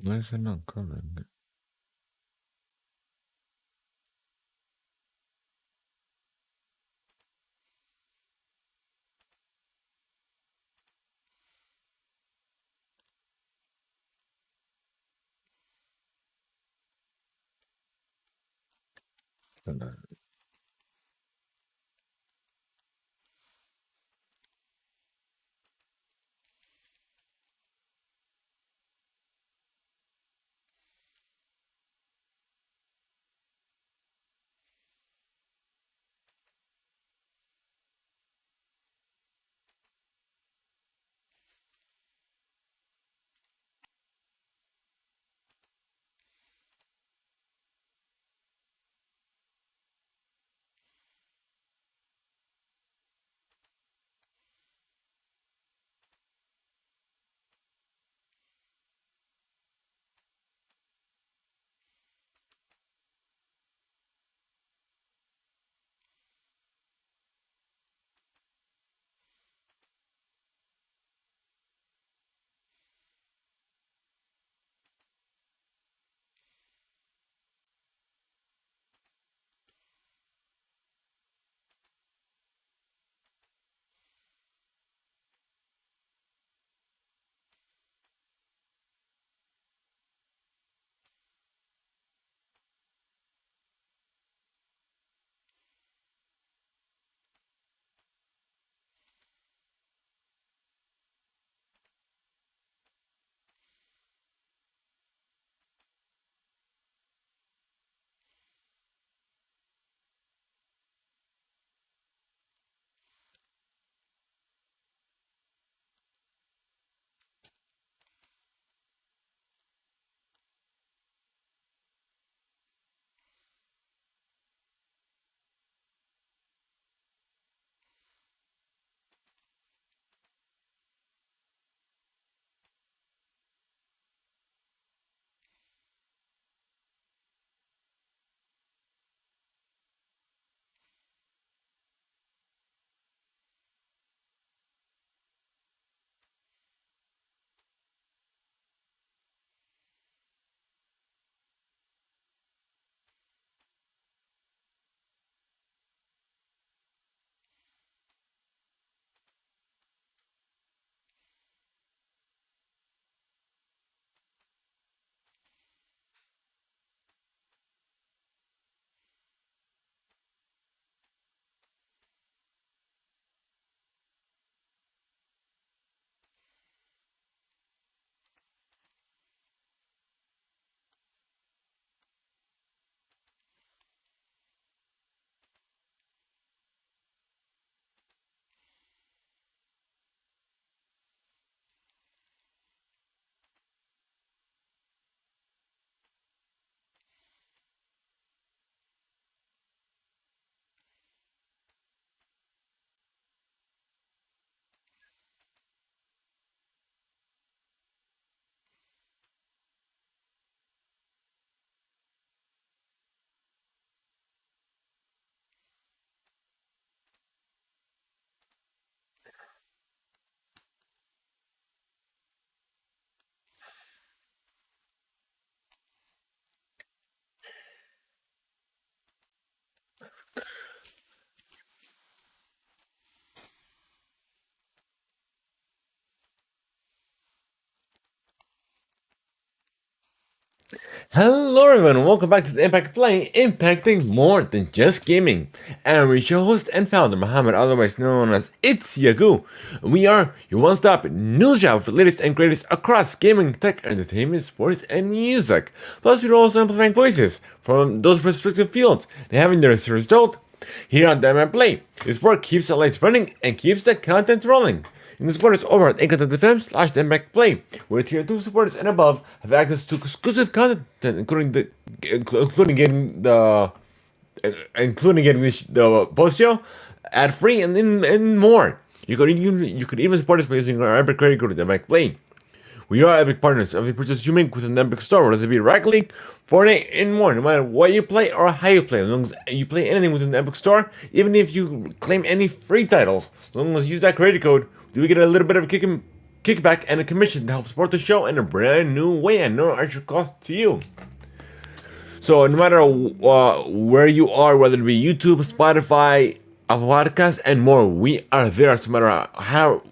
Why is it not covering it? Hello everyone, welcome back to the Impact Play, impacting more than just gaming. I'm your host and founder, Muhammad, otherwise known as It's Yagu. We are your one-stop news shop for the latest and greatest across gaming, tech, entertainment, sports, and music. Plus, we're also amplifying voices from those respective fields and having their result. Here on the Impact Play, this work keeps the lights running and keeps the content rolling. You can support us over at anchor.fm/TheImpactPlay, where tier 2 supporters and above have access to exclusive content, including getting the post show, ad free, and more. You could even support us by using our Epic credit code at TheImpactPlay. We are Epic partners. Every purchase you make within the Epic store, whether it be Rocket League, Fortnite, and more, no matter what you play or how you play, as long as you play anything within the Epic store, even if you claim any free titles, as long as you use that credit code, do we get a little bit of a kick in kickback and a commission to help support the show in a brand new way and no extra cost to you. So no matter where you are, whether it be YouTube, Spotify, Apple Podcasts, and more, we are there. So no matter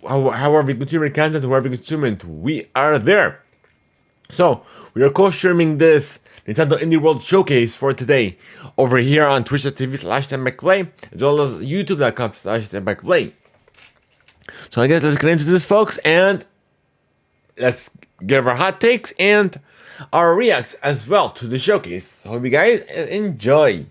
however you consume your content, wherever you consume it, we are there. So we are co-streaming this Nintendo Indie World Showcase for today over here on twitch.tv/THEIMPACTPLAY, as well as youtube.com/THEIMPACTPLAY. So I guess let's get into this, folks, and let's give our hot takes and our reacts as well to the showcase. Hope you guys enjoy.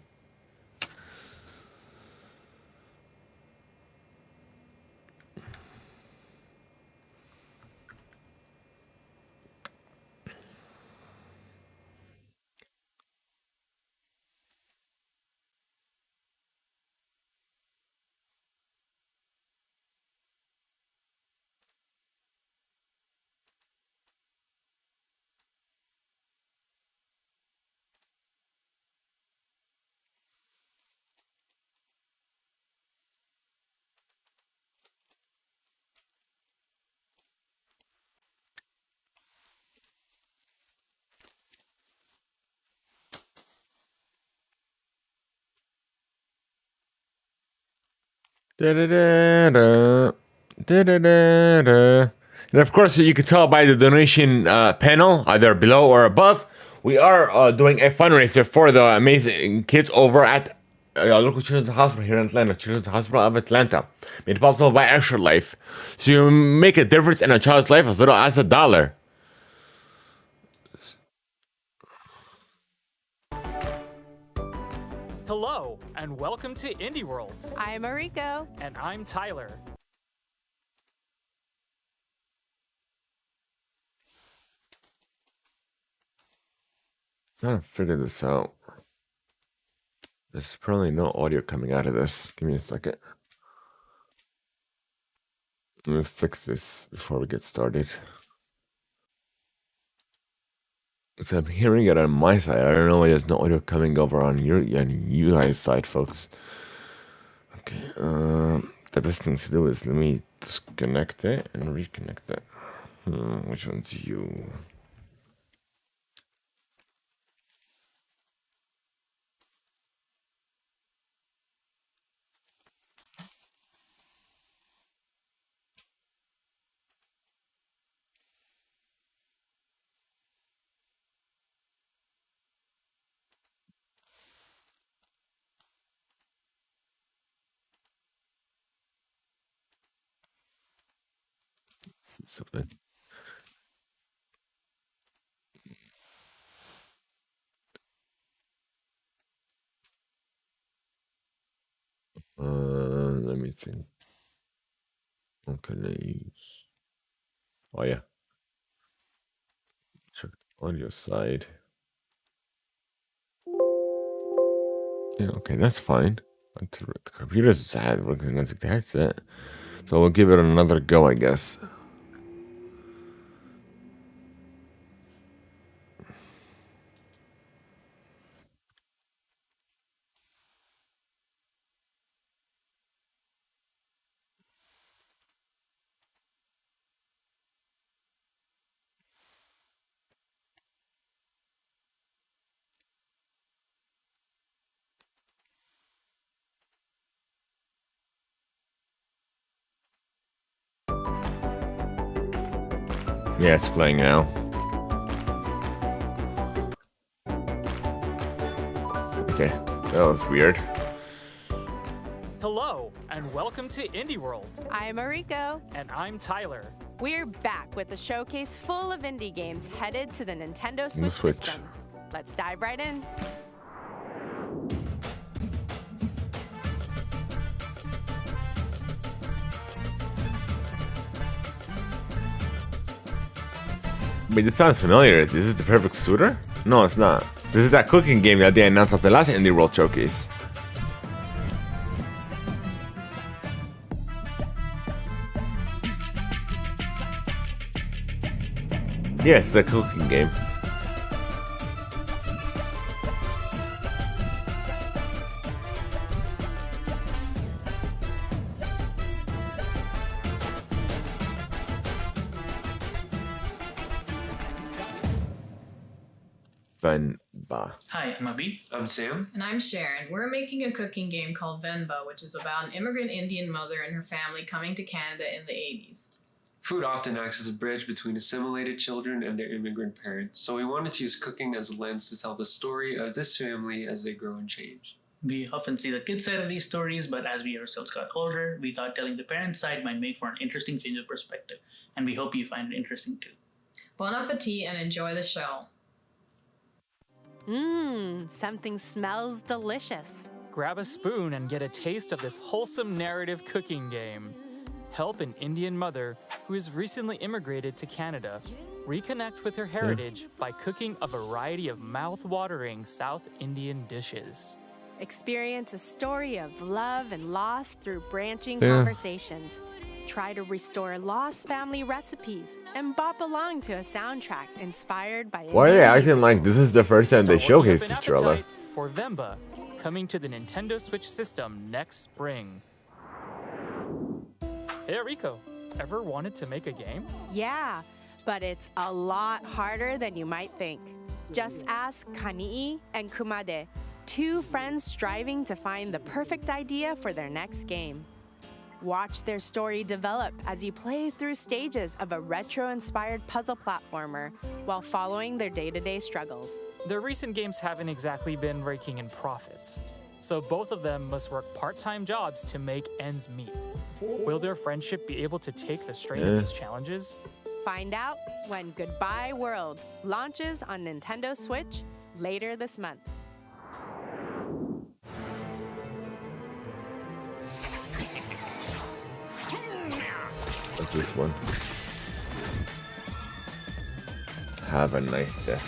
Da-da-da-da. Da-da-da-da. And of course, you can tell by the donation panel, either below or above, we are doing a fundraiser for the amazing kids over at local children's hospital here in Atlanta, Children's Hospital of Atlanta, made possible by Extra Life. So you make a difference in a child's life as little as $1. Hello, and welcome to Indie World. I'm Mariko. And I'm Tyler. Trying to figure this out. There's probably no audio coming out of this. Give me a second. Let me fix this before we get started. So I'm hearing it on my side. I don't know why there's no audio coming over on you guys' side, folks. Okay. The best thing to do is let me disconnect it and reconnect it. Which one's you? Something. Let me think. What can I use? Oh yeah. Check the audio side. Yeah, okay, that's fine. The computer's sad working as a headset. So we'll give it another go, I guess. Yeah, it's playing now. Okay, that was weird. Hello, and welcome to Indie World. I'm Mariko. And I'm Tyler. We're back with a showcase full of indie games headed to the Nintendo Switch Switch. system. Let's dive right in. Wait, this sounds familiar. Is this the Perfect Suitor? No, it's not. This is that cooking game that they announced at the last Indie World Showcase. Yes, the cooking game. Venba. Hi, I'm Abhi. I'm Sam. And I'm Sharon. We're making a cooking game called Venba, which is about an immigrant Indian mother and her family coming to Canada in the 80s. Food often acts as a bridge between assimilated children and their immigrant parents, so we wanted to use cooking as a lens to tell the story of this family as they grow and change. We often see the kids' side of these stories, but as we ourselves got older, we thought telling the parents' side might make for an interesting change of perspective, and we hope you find it interesting too. Bon appetit and enjoy the show. Something smells delicious. Grab a spoon and get a taste of this wholesome narrative cooking game. Help an Indian mother who has recently immigrated to Canada reconnect with her heritage by cooking a variety of mouth-watering South Indian dishes. Experience a story of love and loss through branching conversations. Try to restore lost family recipes and bop along to a soundtrack inspired by Why are they Indian acting like this is the first time they Start working up showcased an this trailer? appetite for Venba, coming to the Nintendo Switch system next spring. Hey Rico, ever wanted to make a game? Yeah, but it's a lot harder than you might think. Just ask Kani'i and Kumade, two friends striving to find the perfect idea for their next game. Watch their story develop as you play through stages of a retro-inspired puzzle platformer while following their day-to-day struggles. Their recent games haven't exactly been raking in profits, so both of them must work part-time jobs to make ends meet. Will their friendship be able to take the strain of these challenges? Find out when Goodbye World launches on Nintendo Switch later this month. What's this one? Have a nice day.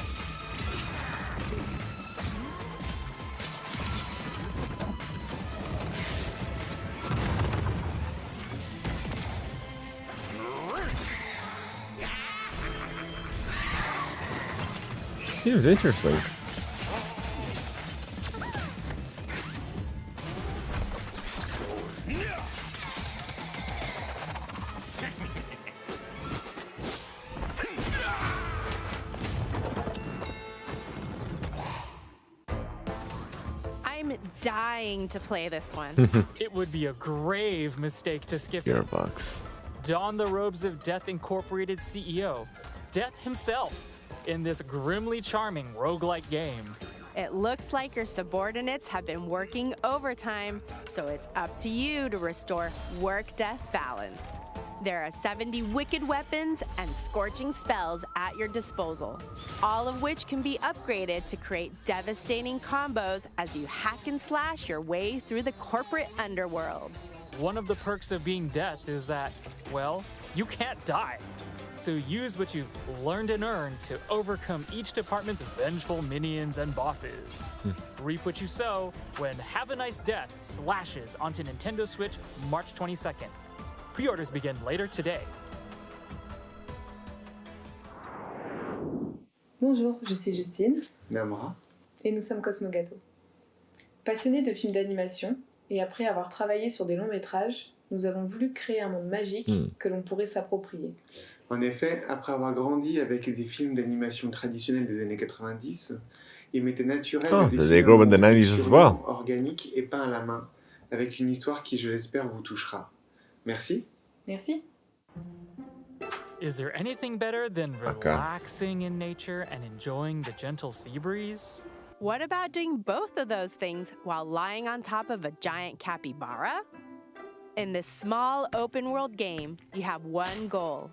Seems interesting. I'm dying to play this one. It would be a grave mistake to skip it. Gearbox. Don the robes of Death Incorporated CEO, Death himself, in this grimly charming roguelike game. It looks like your subordinates have been working overtime, so it's up to you to restore work-death balance. There are 70 wicked weapons and scorching spells at your disposal, all of which can be upgraded to create devastating combos as you hack and slash your way through the corporate underworld. One of the perks of being Death is that, well, you can't die. So use what you've learned and earned to overcome each department's vengeful minions and bosses. Reap what you sow when Have a Nice Death slashes onto Nintendo Switch March 22nd. Pre-orders begin later today. Bonjour, je suis Justine Namra. et nous sommes Cosmo Gâteau. Passionnés de films d'animation et après avoir travaillé sur des longs métrages, nous avons voulu créer un monde magique que l'on pourrait s'approprier. En effet, après avoir grandi avec des films d'animation traditionnels des années 90, il m'était naturel Oh, de so they dessiner grew un up in the monde 90s as purement well. organique et peint à la main, avec une histoire qui, je l'espère, vous touchera. Merci. Merci. Is there anything better than relaxing in nature and enjoying the gentle sea breeze? What about doing both of those things while lying on top of a giant capybara? In this small open-world game, you have one goal.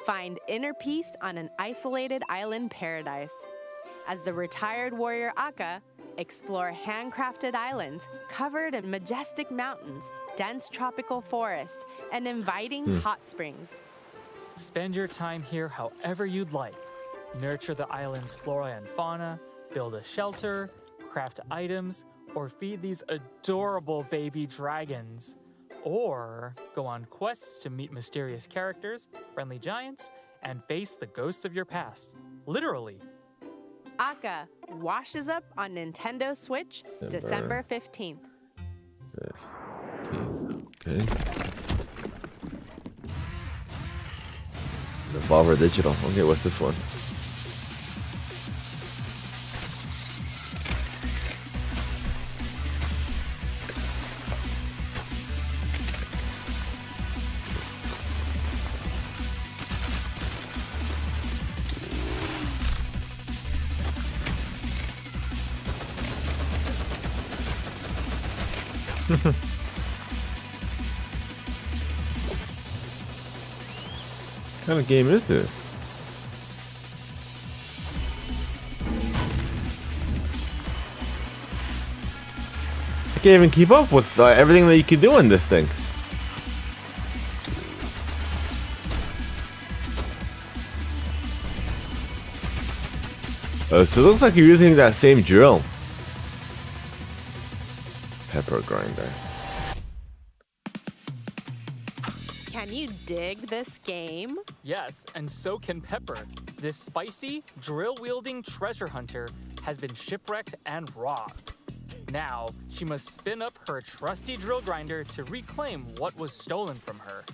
Find inner peace on an isolated island paradise. As the retired warrior Akka, explore handcrafted islands covered in majestic mountains, dense tropical forests, and inviting hot springs. Spend your time here however you'd like. Nurture the island's flora and fauna, build a shelter, craft items, or feed these adorable baby dragons. Or go on quests to meet mysterious characters, friendly giants, and face the ghosts of your past. Literally. Akka washes up on Nintendo Switch December 15th. Okay. Devolver Digital. Okay, what's this one? What kind of game is this? I can't even keep up with everything that you can do in this thing. So it looks like you're using that same drill. Pepper grinder. Can you dig this game? Yes, and so can Pepper. This spicy, drill-wielding treasure hunter has been shipwrecked and robbed. Now, she must spin up her trusty drill grinder to reclaim what was stolen from her.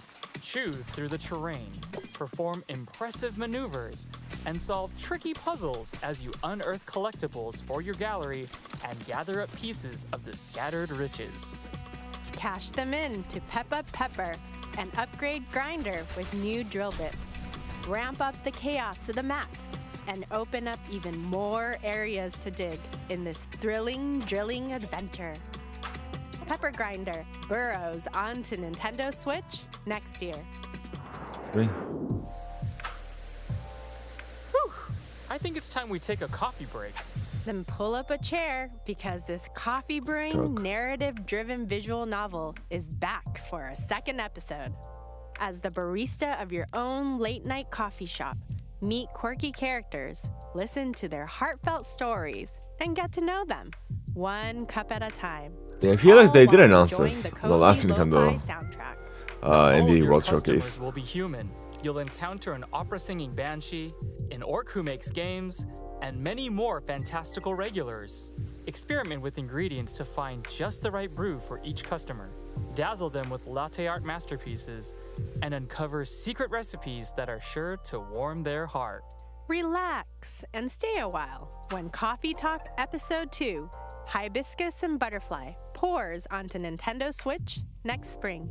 Chew through the terrain, perform impressive maneuvers, and solve tricky puzzles as you unearth collectibles for your gallery and gather up pieces of the scattered riches. Cash them in to Peppa Pepper, an upgrade grinder with new drill bits. Ramp up the chaos to the max and open up even more areas to dig in this thrilling drilling adventure. Pepper Grinder burrows onto Nintendo Switch next year. Wait. Whew! I think it's time we take a coffee break. Then pull up a chair because this coffee brewing, narrative-driven visual novel is back for a second episode. As the barista of your own late-night coffee shop, meet quirky characters, listen to their heartfelt stories, and get to know them, one cup at a time. Yeah, I feel like they did All while announce enjoying this the in the last cozy Nintendo lo-fi soundtrack. Indie Your World customers Showcase. will be human. You'll encounter an opera-singing banshee, an orc who makes games, and many more fantastical regulars. Experiment with ingredients to find just the right brew for each customer. Dazzle them with latte art masterpieces, and uncover secret recipes that are sure to warm their heart. Relax and stay a while when Coffee Talk Episode 2, Hibiscus and Butterfly, pours onto Nintendo Switch next spring.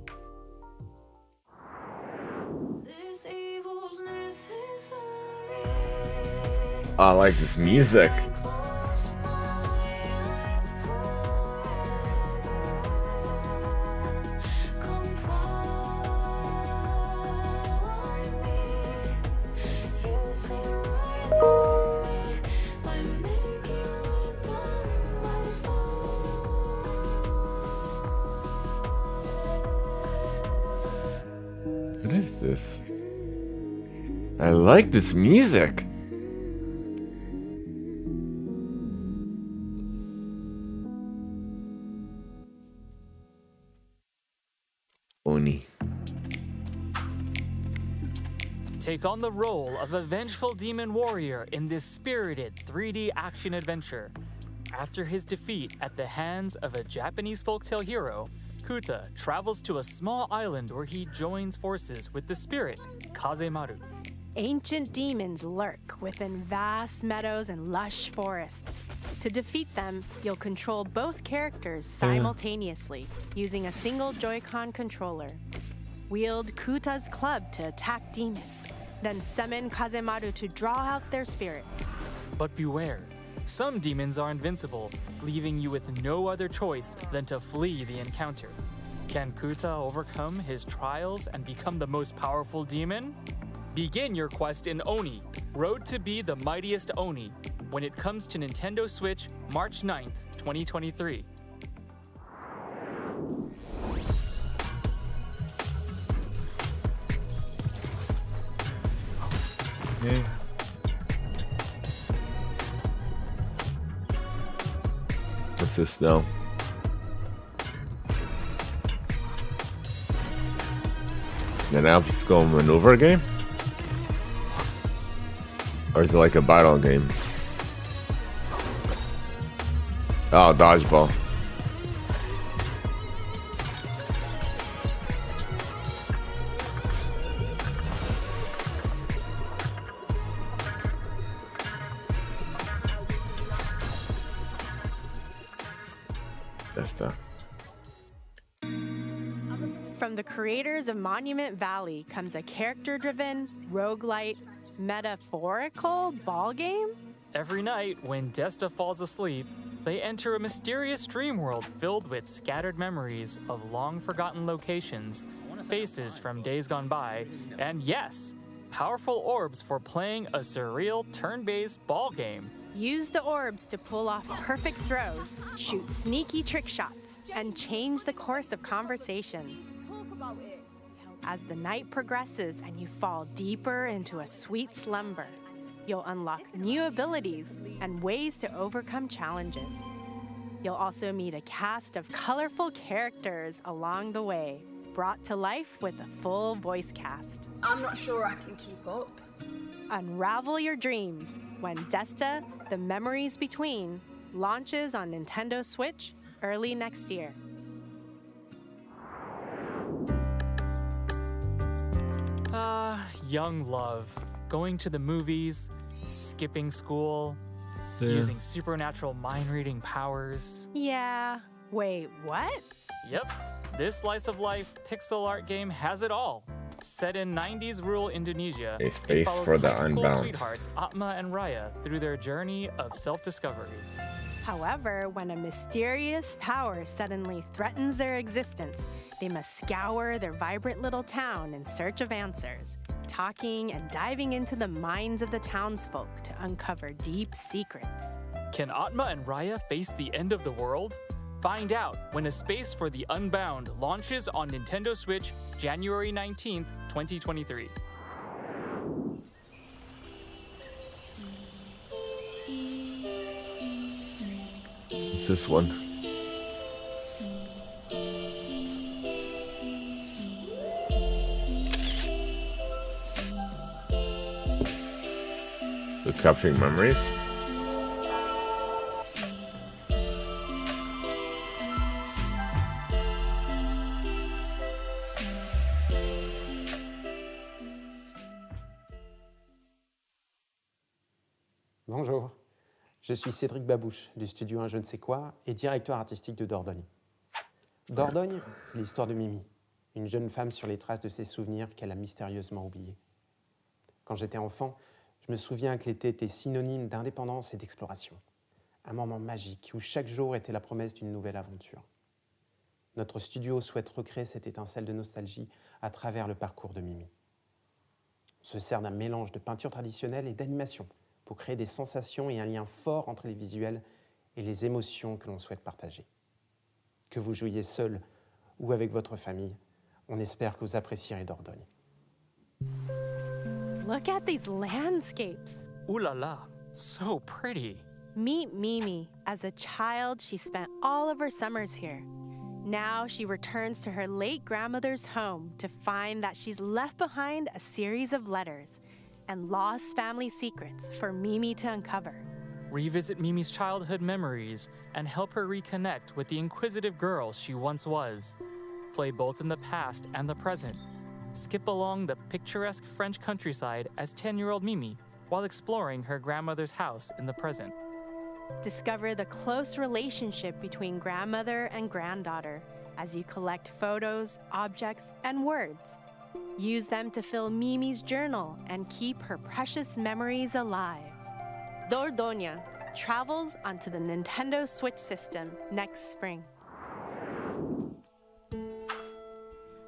I like this music. What is this? I like this music. Oni. Take on the role of a vengeful demon warrior in this spirited 3D action adventure. After his defeat at the hands of a Japanese folktale hero, Kuta travels to a small island where he joins forces with the spirit, Kazemaru. Ancient demons lurk within vast meadows and lush forests. To defeat them, you'll control both characters simultaneously using a single Joy-Con controller. Wield Kuta's club to attack demons, then summon Kazemaru to draw out their spirits. But beware, some demons are invincible, leaving you with no other choice than to flee the encounter. Can Kuta overcome his trials and become the most powerful demon? Begin your quest in Oni, Road to be the mightiest Oni, when it comes to Nintendo Switch March 9th, 2023. Yeah. What's this now? An obstacle maneuver game? Or is it like a battle game? Oh, dodgeball. That's the. From the creators of Monument Valley comes a character-driven, roguelite, metaphorical ball game? Every night when Desta falls asleep, They enter a mysterious dream world filled with scattered memories of long-forgotten locations, faces from days gone by, and yes, powerful orbs for playing a surreal turn-based ball game. Use the orbs to pull off perfect throws, shoot sneaky trick shots, and change the course of conversations. As the night progresses and you fall deeper into a sweet slumber, you'll unlock new abilities and ways to overcome challenges. You'll also meet a cast of colorful characters along the way, brought to life with a full voice cast. I'm not sure I can keep up. Unravel your dreams when Desta, The Memories Between, launches on Nintendo Switch early next year. Young love. Going to the movies, skipping school, Yeah. using supernatural mind-reading powers. Yeah. Wait, what? Yep, this slice of life pixel art game has it all. Set in 90s rural Indonesia, A it space follows for the high school unbound. sweethearts Atma and Raya through their journey of self-discovery. However, when a mysterious power suddenly threatens their existence, they must scour their vibrant little town in search of answers, talking and diving into the minds of the townsfolk to uncover deep secrets. Can Atma and Raya face the end of the world? Find out when A Space for the Unbound launches on Nintendo Switch January 19th, 2023. This one. The capturing memories. Bonjour, je suis Cédric Babouche du studio Un Je ne sais quoi et directeur artistique de Dordogne. Dordogne, c'est l'histoire de Mimi, une jeune femme sur les traces de ses souvenirs qu'elle a mystérieusement oubliés. Quand j'étais enfant, je me souviens que l'été était synonyme d'indépendance et d'exploration. Un moment magique où chaque jour était la promesse d'une nouvelle aventure. Notre studio souhaite recréer cette étincelle de nostalgie à travers le parcours de Mimi. On se sert d'un mélange de peinture traditionnelle et d'animation pour créer des sensations et un lien fort entre les visuels et les émotions que l'on souhaite partager. Que vous jouiez seul ou avec votre famille, on espère que vous apprécierez Dordogne. Look at these landscapes. Ooh la la, so pretty. Meet Mimi. As a child, she spent all of her summers here. Now she returns to her late grandmother's home to find that she's left behind a series of letters and lost family secrets for Mimi to uncover. Revisit Mimi's childhood memories and help her reconnect with the inquisitive girl she once was. Play both in the past and the present. Skip along the picturesque French countryside as 10-year-old Mimi while exploring her grandmother's house in the present. Discover the close relationship between grandmother and granddaughter as you collect photos, objects, and words. Use them to fill Mimi's journal and keep her precious memories alive. Dordogne travels onto the Nintendo Switch system next spring.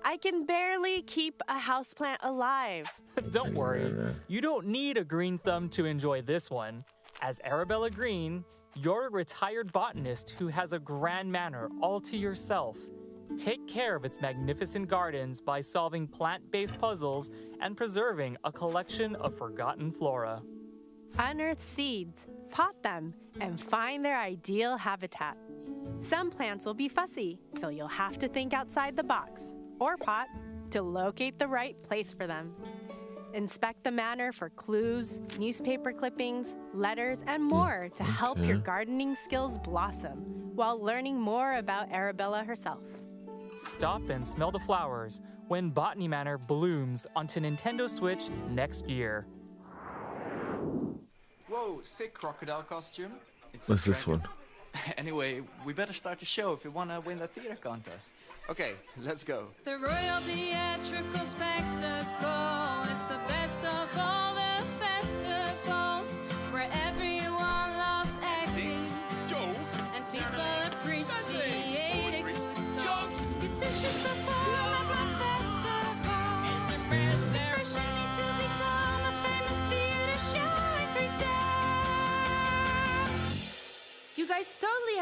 I can barely keep a houseplant alive. Don't worry, you don't need a green thumb to enjoy this one. As Arabella Green, you're a retired botanist who has a grand manor all to yourself. Take care of its magnificent gardens by solving plant-based puzzles and preserving a collection of forgotten flora. Unearth seeds, pot them, and find their ideal habitat. Some plants will be fussy, so you'll have to think outside the box, or pot, to locate the right place for them. Inspect the manor for clues, newspaper clippings, letters, and more to help your gardening skills blossom while learning more about Arabella herself. Stop and smell the flowers when Botany Manor blooms onto Nintendo Switch next year. Whoa, sick crocodile costume. It's What's this one? Anyway, we better start the show if we want to win the theater contest. Okay, let's go. The Royal Theatrical Spectacle is the best of all the festivals where everyone loves acting. Yo,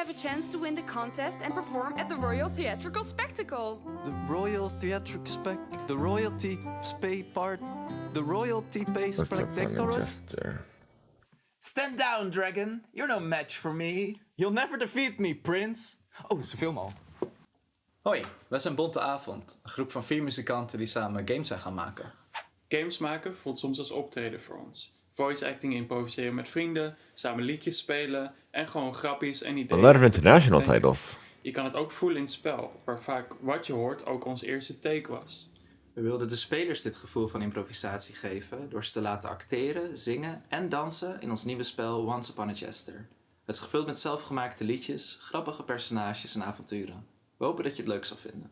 have a chance to win the contest and perform at the Royal Theatrical Spectacle. The royalty pay What's up, gesture? Stand down, dragon. You're no match for me. You'll never defeat me, prince. Oh, ze filmen al. Hoi, wij zijn Bonte Avond. Een groep van 4 muzikanten die samen games zijn gaan maken. Games maken voelt soms als optreden voor ons. Voice acting improviseren met vrienden, samen liedjes spelen en gewoon grappies en A ideeën. lot of international titles. Je kan het ook voelen in het spel, waar vaak wat je hoort ook ons eerste take was. We wilden de spelers dit gevoel van improvisatie geven door ze te laten acteren, zingen en dansen in ons nieuwe spel Once Upon a Jester. Het is gevuld met zelfgemaakte liedjes, grappige personages en avonturen. We hopen dat je het leuk zal vinden.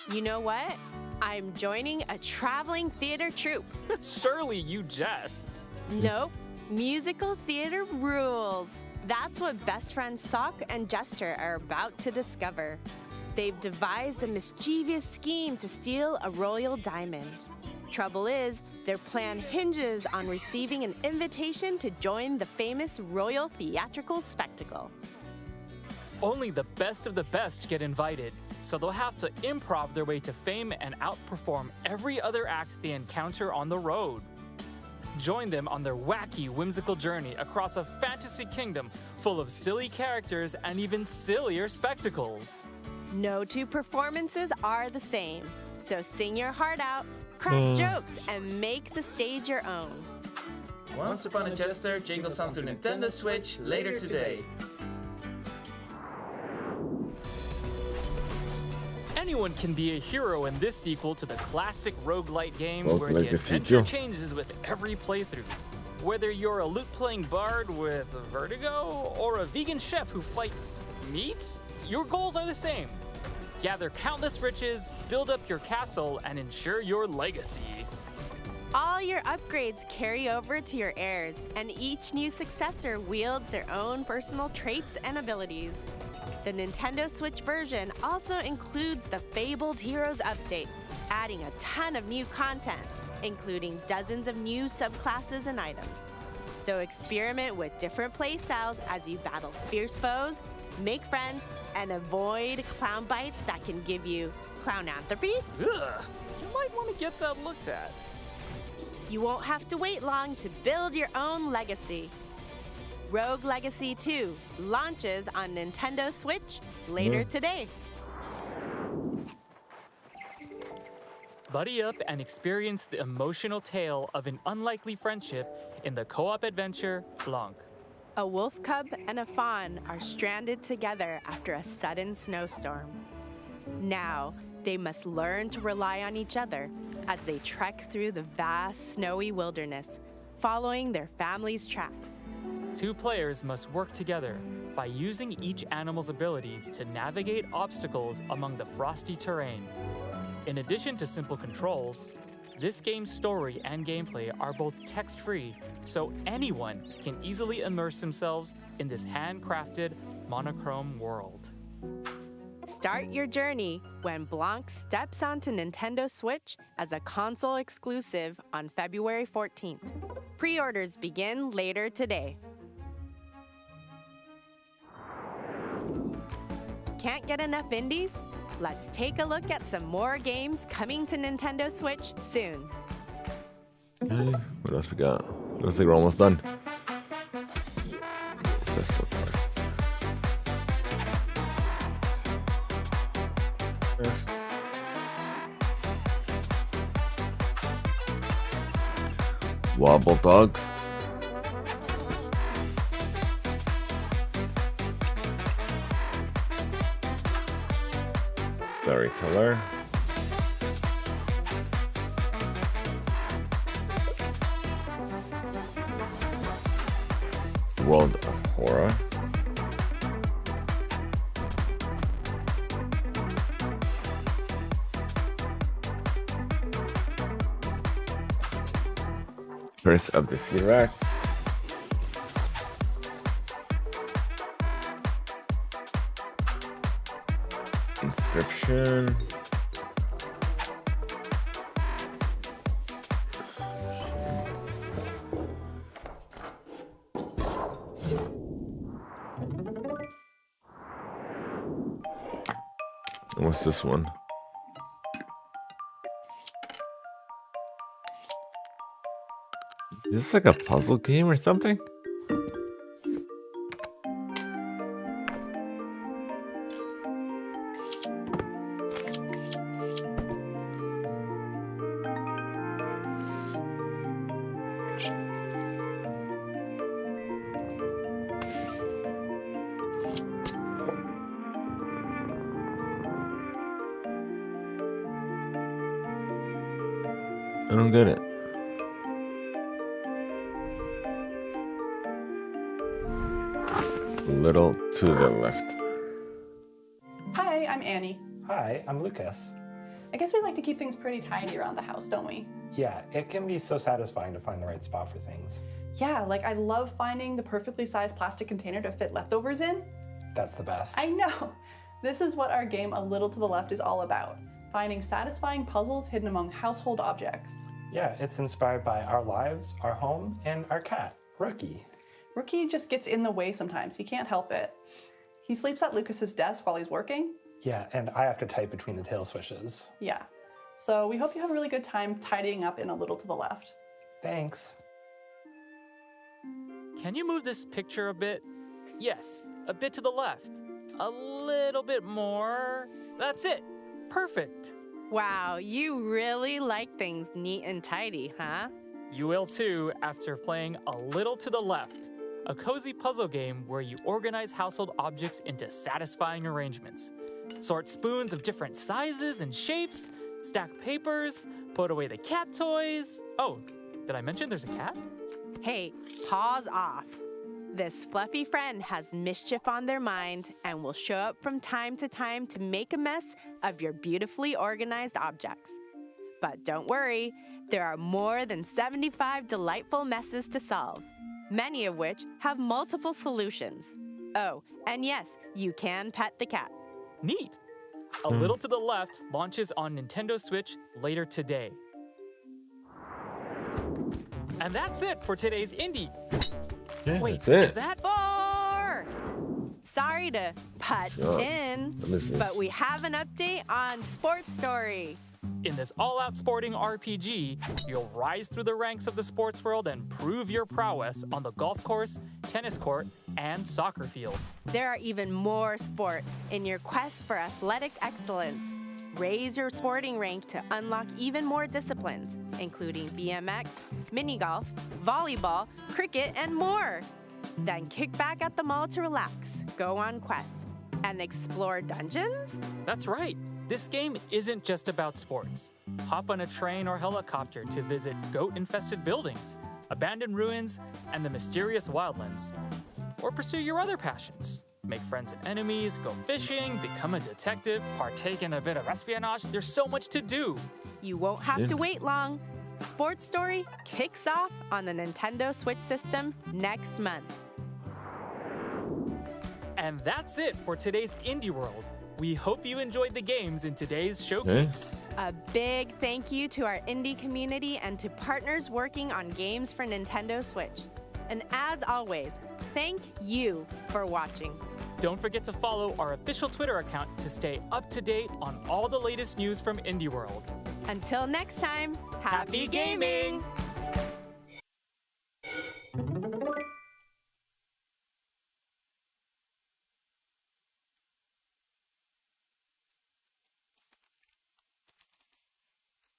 You know what? I'm joining a traveling theater troupe. Surely you jest. Nope. Musical theater rules. That's what best friends Sock and Jester are about to discover. They've devised a mischievous scheme to steal a royal diamond. Trouble is, their plan hinges on receiving an invitation to join the famous Royal Theatrical Spectacle. Only the best of the best get invited, so they'll have to improv their way to fame and outperform every other act they encounter on the road. Join them on their wacky, whimsical journey across a fantasy kingdom full of silly characters and even sillier spectacles. No two performances are the same, so sing your heart out, crack jokes, and make the stage your own. Once Upon a Jester jingles onto Nintendo Switch later today. Anyone can be a hero in this sequel to the classic roguelite game Rogue where the Legacy adventure 2. changes with every playthrough. Whether you're a lute-playing bard with vertigo or a vegan chef who fights meat, your goals are the same. Gather countless riches, build up your castle, and ensure your legacy. All your upgrades carry over to your heirs, and each new successor wields their own personal traits and abilities. The Nintendo Switch version also includes the Fabled Heroes update, adding a ton of new content, including dozens of new subclasses and items. So experiment with different playstyles as you battle fierce foes, make friends, and avoid clown bites that can give you clownanthropy. Ugh, you might want to get that looked at. You won't have to wait long to build your own legacy. Rogue Legacy 2 launches on Nintendo Switch later today. Buddy up and experience the emotional tale of an unlikely friendship in the co-op adventure Blanc. A wolf cub and a fawn are stranded together after a sudden snowstorm. Now, they must learn to rely on each other as they trek through the vast snowy wilderness, following their family's tracks. 2 players must work together by using each animal's abilities to navigate obstacles among the frosty terrain. In addition to simple controls, this game's story and gameplay are both text-free, so anyone can easily immerse themselves in this handcrafted, monochrome world. Start your journey when Blanc steps onto Nintendo Switch as a console exclusive on February 14th. Pre-orders begin later today. Can't get enough indies? Let's take a look at some more games coming to Nintendo Switch soon. Okay, what else we got? Looks like we're almost done. This looks nice. Wobble dogs. Berry color. World of Horror. Curse of the T-Rex. Inscription. What's this one? Is this like a puzzle game or something? I don't get it. A little to the left. Hi, I'm Annie. Hi, I'm Lucas. I guess we like to keep things pretty tidy around the house, don't we? Yeah, it can be so satisfying to find the right spot for things. Yeah, like I love finding the perfectly sized plastic container to fit leftovers in. That's the best. I know. This is what our game A Little to the Left is all about. Finding satisfying puzzles hidden among household objects. Yeah, it's inspired by our lives, our home, and our cat, Rookie. Rookie just gets in the way sometimes. He can't help it. He sleeps at Lucas's desk while he's working. Yeah, and I have to type between the tail swishes. Yeah. So we hope you have a really good time tidying up in A Little to the Left. Thanks. Can you move this picture a bit? Yes, a bit to the left. A little bit more. That's it. Perfect. Wow, you really like things neat and tidy, huh? You will too after playing A Little to the Left, a cozy puzzle game where you organize household objects into satisfying arrangements. Sort spoons of different sizes and shapes, stack papers, put away the cat toys. Oh, did I mention there's a cat? Hey, pause off. This fluffy friend has mischief on their mind and will show up from time to time to make a mess of your beautifully organized objects. But don't worry, there are more than 75 delightful messes to solve, many of which have multiple solutions. Oh, and yes, you can pet the cat. Neat. A Little to the Left launches on Nintendo Switch later today. And that's it for today's Indie. Yeah, Wait, that's it. is that 4? Sorry to butt Sure. in, What is this? but we have an update on Sports Story. In this all-out sporting RPG, you'll rise through the ranks of the sports world and prove your prowess on the golf course, tennis court, and soccer field. There are even more sports in your quest for athletic excellence. Raise your sporting rank to unlock even more disciplines, including BMX, mini golf, volleyball, cricket, and more. Then kick back at the mall to relax, go on quests, and explore dungeons? That's right. This game isn't just about sports. Hop on a train or helicopter to visit goat-infested buildings, abandoned ruins, and the mysterious wildlands. Or pursue your other passions. Make friends and enemies, go fishing, become a detective, partake in a bit of espionage. There's so much to do. You won't have to wait long. Sports Story kicks off on the Nintendo Switch system next month. And that's it for today's Indie World. We hope you enjoyed the games in today's showcase. A big thank you to our indie community and to partners working on games for Nintendo Switch. And as always, thank you for watching. Don't forget to follow our official Twitter account to stay up to date on all the latest news from Indie World. Until next time, happy gaming!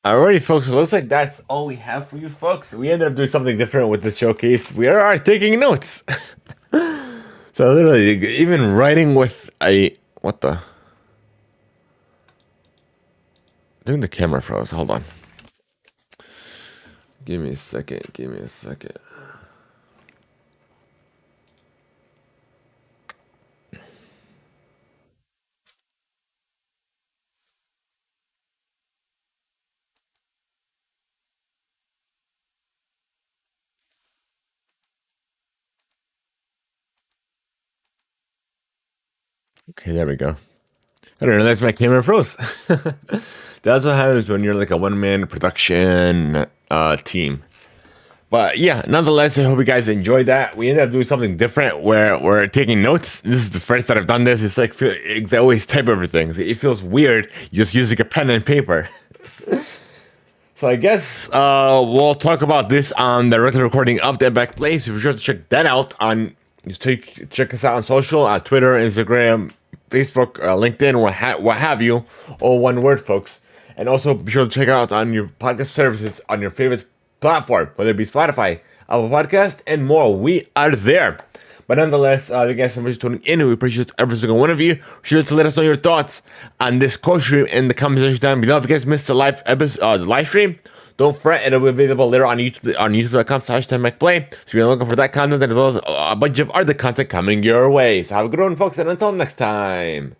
Alrighty, folks, it looks like that's all we have for you, folks. We ended up doing something different with this showcase. We are taking notes. So literally, even writing with a... What the... I think the camera froze. Hold on. Give me a second. Give me a second. Okay, there we go. I didn't realize my camera froze. That's what happens when you're like a one-man production team. But yeah, nonetheless, I hope you guys enjoyed that. We ended up doing something different where we're taking notes. This is the first that I've done this. It's like I always type everything. It feels weird just using a pen and paper. So I guess we'll talk about this on the regular recording of the Impact Play. So be sure to check that out on. Check us out on social, Twitter, Instagram, Facebook, LinkedIn, what have you. All one word, folks. And also be sure to check out on your podcast services on your favorite platform, whether it be Spotify, Apple Podcast, and more. We are there. But nonetheless, thank you guys so much for tuning in. We appreciate every single one of you. Be sure to let us know your thoughts on this co-stream in the comment section down below. If you guys missed the live episode, the live stream, don't fret. It'll be available later on YouTube, on youtube.com/THEIMPACTPLAY. So if you're looking for that content, as well as a bunch of other content coming your way. So have a good one, folks, and until next time.